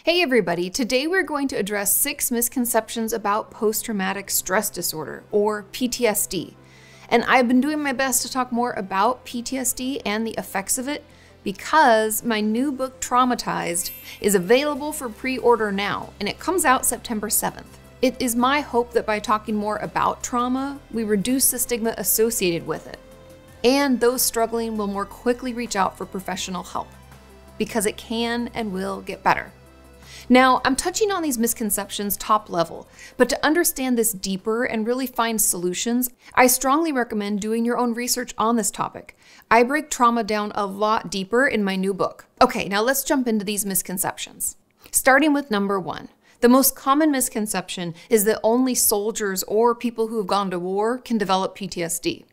Hey everybody, today we're going to address 6 misconceptions about post-traumatic stress disorder, or PTSD. And I've been doing my best to talk more about PTSD and the effects of it because my new book, Traumatized, is available for pre-order now, and it comes out September 7th. It is my hope that by talking more about trauma, we reduce the stigma associated with it, and those struggling will more quickly reach out for professional help, because it can and will get better. Now, I'm touching on these misconceptions top level, but to understand this deeper and really find solutions, I strongly recommend doing your own research on this topic. I break trauma down a lot deeper in my new book. Okay, now let's jump into these misconceptions. Starting with number 1. The most common misconception is that only soldiers or people who have gone to war can develop PTSD.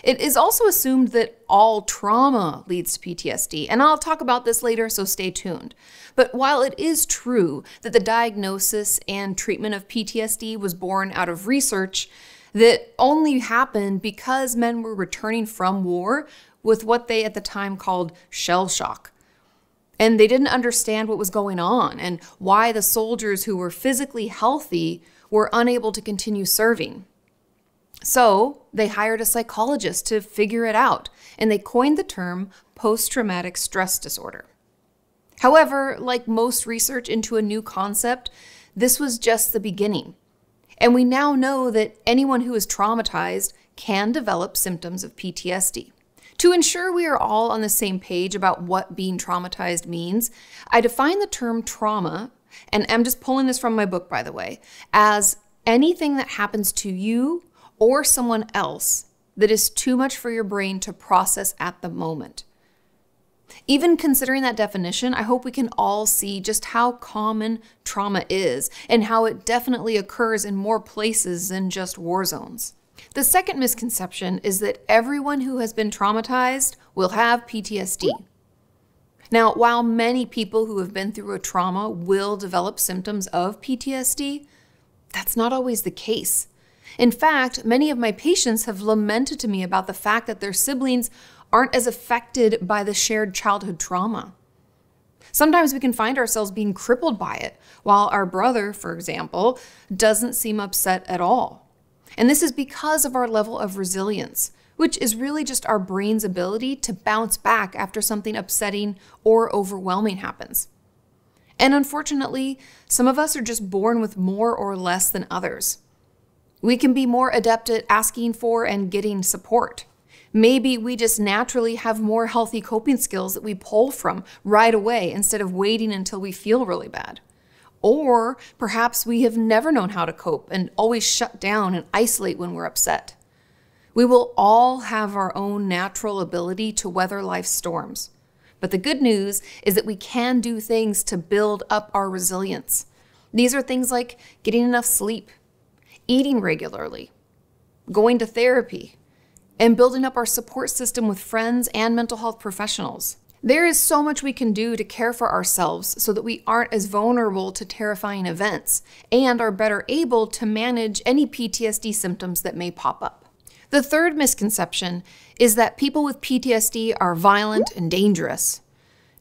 It is also assumed that all trauma leads to PTSD, and I'll talk about this later, so stay tuned. But while it is true that the diagnosis and treatment of PTSD was born out of research that only happened because men were returning from war with what they at the time called shell shock. And they didn't understand what was going on and why the soldiers who were physically healthy were unable to continue serving. So they hired a psychologist to figure it out, and they coined the term post-traumatic stress disorder. However, like most research into a new concept, this was just the beginning. And we now know that anyone who is traumatized can develop symptoms of PTSD. To ensure we are all on the same page about what being traumatized means, I define the term trauma, and I'm just pulling this from my book, by the way, as anything that happens to you or someone else that is too much for your brain to process at the moment. Even considering that definition, I hope we can all see just how common trauma is and how it definitely occurs in more places than just war zones. The second misconception is that everyone who has been traumatized will have PTSD. Now, while many people who have been through a trauma will develop symptoms of PTSD, that's not always the case. In fact, many of my patients have lamented to me about the fact that their siblings aren't as affected by the shared childhood trauma. Sometimes we can find ourselves being crippled by it, while our brother, for example, doesn't seem upset at all. And this is because of our level of resilience, which is really just our brain's ability to bounce back after something upsetting or overwhelming happens. And unfortunately, some of us are just born with more or less than others. We can be more adept at asking for and getting support. Maybe we just naturally have more healthy coping skills that we pull from right away instead of waiting until we feel really bad. Or perhaps we have never known how to cope and always shut down and isolate when we're upset. We will all have our own natural ability to weather life's storms. But the good news is that we can do things to build up our resilience. These are things like getting enough sleep, eating regularly, going to therapy, and building up our support system with friends and mental health professionals. There is so much we can do to care for ourselves so that we aren't as vulnerable to terrifying events and are better able to manage any PTSD symptoms that may pop up. The third misconception is that people with PTSD are violent and dangerous.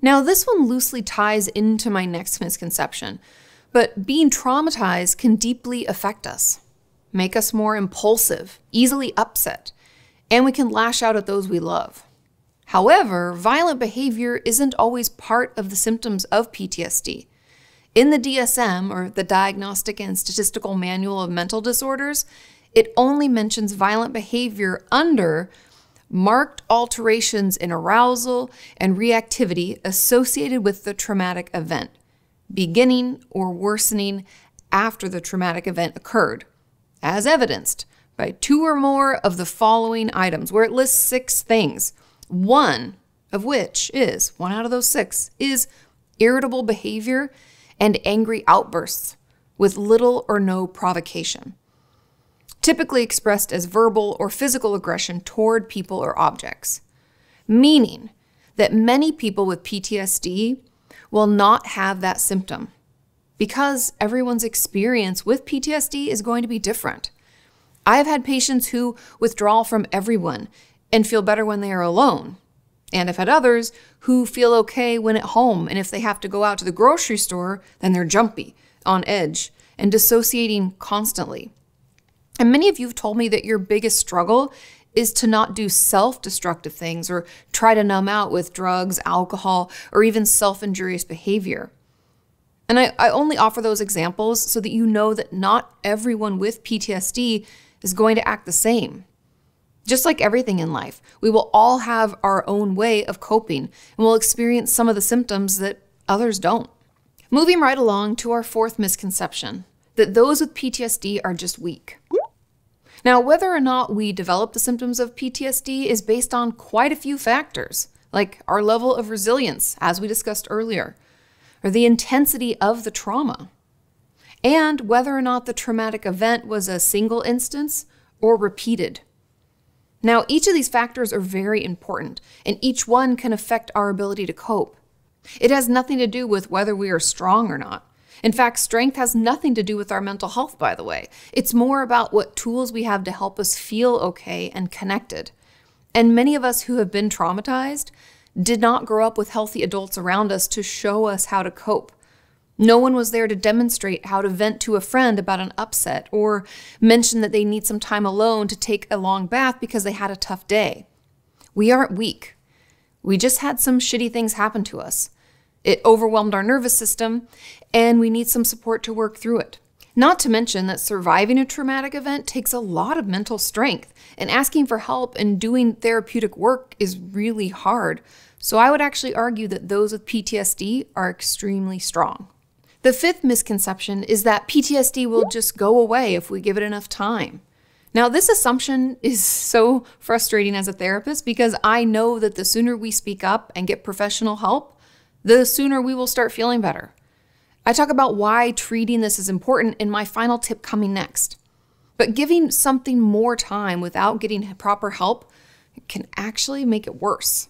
Now, this one loosely ties into my next misconception, but being traumatized can deeply affect us, make us more impulsive, easily upset, and we can lash out at those we love. However, violent behavior isn't always part of the symptoms of PTSD. In the DSM, or the Diagnostic and Statistical Manual of Mental Disorders, it only mentions violent behavior under marked alterations in arousal and reactivity associated with the traumatic event, beginning or worsening after the traumatic event occurred, as evidenced by 2 or more of the following items, where it lists 6 things, one out of those 6 is irritable behavior and angry outbursts with little or no provocation, typically expressed as verbal or physical aggression toward people or objects, meaning that many people with PTSD will not have that symptom because everyone's experience with PTSD is going to be different. I have had patients who withdraw from everyone and feel better when they are alone. And I've had others who feel okay when at home, and if they have to go out to the grocery store, then they're jumpy, on edge, and dissociating constantly. And many of you have told me that your biggest struggle is to not do self-destructive things or try to numb out with drugs, alcohol, or even self-injurious behavior. And I only offer those examples so that you know that not everyone with PTSD is going to act the same. Just like everything in life, we will all have our own way of coping, and we'll experience some of the symptoms that others don't. Moving right along to our fourth misconception, that those with PTSD are just weak. Now, whether or not we develop the symptoms of PTSD is based on quite a few factors, like our level of resilience, as we discussed earlier, or the intensity of the trauma, and whether or not the traumatic event was a single instance or repeated. Now, each of these factors are very important, and each one can affect our ability to cope. It has nothing to do with whether we are strong or not. In fact, strength has nothing to do with our mental health, by the way. It's more about what tools we have to help us feel okay and connected. And many of us who have been traumatized did not grow up with healthy adults around us to show us how to cope. No one was there to demonstrate how to vent to a friend about an upset or mention that they need some time alone to take a long bath because they had a tough day. We aren't weak. We just had some shitty things happen to us. It overwhelmed our nervous system, and we need some support to work through it. Not to mention that surviving a traumatic event takes a lot of mental strength, and asking for help and doing therapeutic work is really hard. So I would actually argue that those with PTSD are extremely strong. The fifth misconception is that PTSD will just go away if we give it enough time. Now, this assumption is so frustrating as a therapist because I know that the sooner we speak up and get professional help, the sooner we will start feeling better. I talk about why treating this is important in my final tip coming next. But giving something more time without getting proper help can actually make it worse.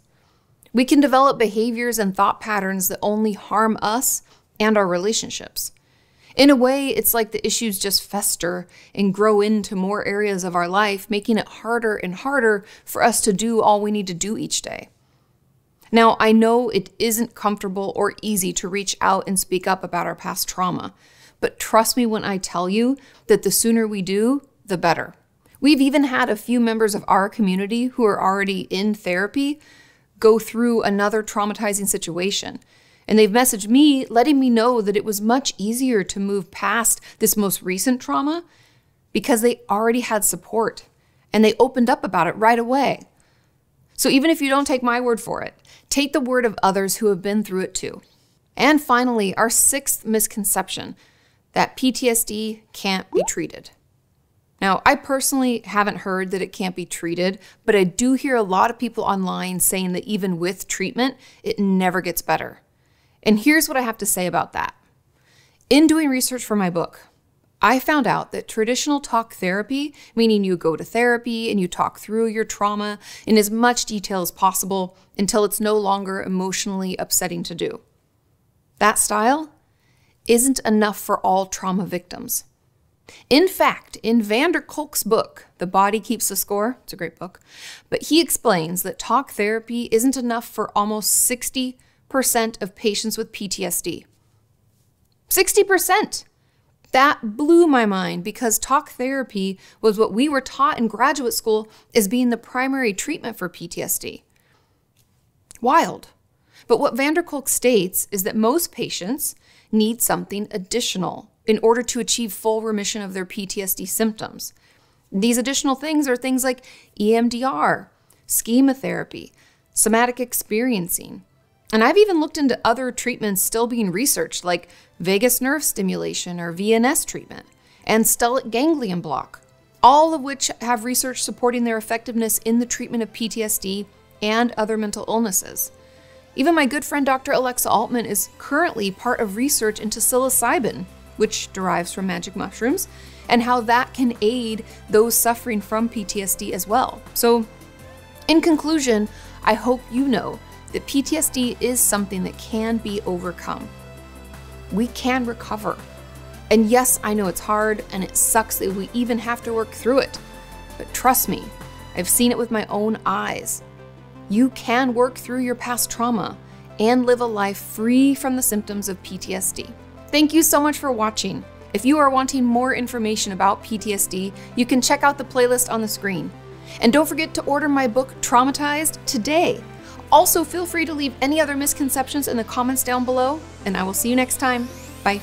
We can develop behaviors and thought patterns that only harm us and our relationships. In a way, it's like the issues just fester and grow into more areas of our life, making it harder and harder for us to do all we need to do each day. Now, I know it isn't comfortable or easy to reach out and speak up about our past trauma, but trust me when I tell you that the sooner we do, the better. We've even had a few members of our community who are already in therapy go through another traumatizing situation. And they've messaged me letting me know that it was much easier to move past this most recent trauma because they already had support and they opened up about it right away. So even if you don't take my word for it, take the word of others who have been through it too. And finally, our sixth misconception, that PTSD can't be treated. Now, I personally haven't heard that it can't be treated, but I do hear a lot of people online saying that even with treatment, it never gets better. And here's what I have to say about that. In doing research for my book, I found out that traditional talk therapy, meaning you go to therapy and you talk through your trauma in as much detail as possible until it's no longer emotionally upsetting to do. That style isn't enough for all trauma victims. In fact, in van der Kolk's book, The Body Keeps the Score, it's a great book, but he explains that talk therapy isn't enough for almost 60% of patients with PTSD. 60%! That blew my mind because talk therapy was what we were taught in graduate school as being the primary treatment for PTSD. Wild. But what van der Kolk states is that most patients need something additional in order to achieve full remission of their PTSD symptoms. These additional things are things like EMDR, schema therapy, somatic experiencing. And I've even looked into other treatments still being researched, like vagus nerve stimulation or VNS treatment, and stellate ganglion block, all of which have research supporting their effectiveness in the treatment of PTSD and other mental illnesses. Even my good friend Dr. Alexa Altman is currently part of research into psilocybin, which derives from magic mushrooms, and how that can aid those suffering from PTSD as well. So, in conclusion, I hope you know that PTSD is something that can be overcome. We can recover. And yes, I know it's hard and it sucks that we even have to work through it. But trust me, I've seen it with my own eyes. you can work through your past trauma and live a life free from the symptoms of PTSD. Thank you so much for watching. If you are wanting more information about PTSD, you can check out the playlist on the screen. And don't forget to order my book, Traumatized, today. Also, feel free to leave any other misconceptions in the comments down below, and I will see you next time. Bye.